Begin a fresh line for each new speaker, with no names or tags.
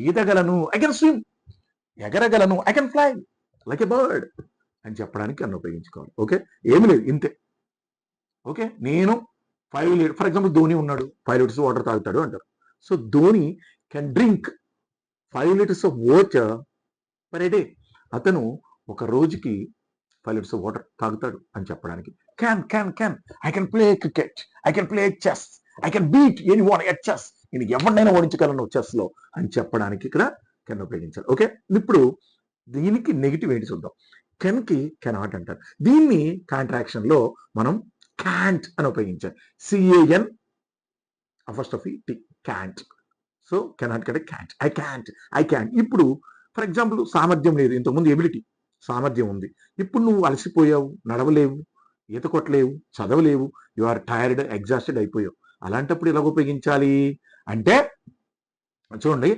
ఈదగలను, I can swim, ఎగరగలను, I can fly like a bird అని చెప్పడానికి కెన్ ఉపయోగించుకోవాలి. ఓకే, ఏమి లేదు, ఇంతే. ఓకే, నేను 5 లీటర్, ఫర్ ఎగ్జాంపుల్ ధోని ఉన్నాడు, 5 లీటర్స్ వాటర్ తాగుతాడు అంటారు. So Dhoni can drink 5 litres of water per day. అతను ఒక రోజుకి 5 లీటర్స్ ఆఫ్ వాటర్ తాగుతాడు అని చెప్పడానికి can I can play cricket, I can play chess, I can beat anyone at chess, నేను ఎవరినైనా ఓడించగలను చెస్ లో అని చెప్పడానికి ఇక్కడ కెన్ ఉపయోగించాలి. ఓకే, ఇప్పుడు దీనికి నెగిటివ్ ఏంటి చూద్దాం. కెన్ కి కెనాట్ అంటారు. దీన్ని కాంట్రాక్షన్ లో మనం క్యాంట్ అని ఉపయోగించాలి. CAN first of T, can't. So cannot కంటే క్యాంట్, ఐ క్యాంట్. ఇప్పుడు ఫర్ ఎగ్జాంపుల్ సామర్థ్యం లేదు, ఇంతకుముందు ఎబిలిటీ, సామర్థ్యం ఉంది. ఇప్పుడు నువ్వు అలసిపోయావు, నడవలేవు, ఈత కొట్టలేవు, చదవలేవు, యు ఆర్ టైర్డ్, ఎగ్జాస్టెడ్ అయిపోయావు. అలాంటప్పుడు ఎలా ఉపయోగించాలి అంటే చూడండి,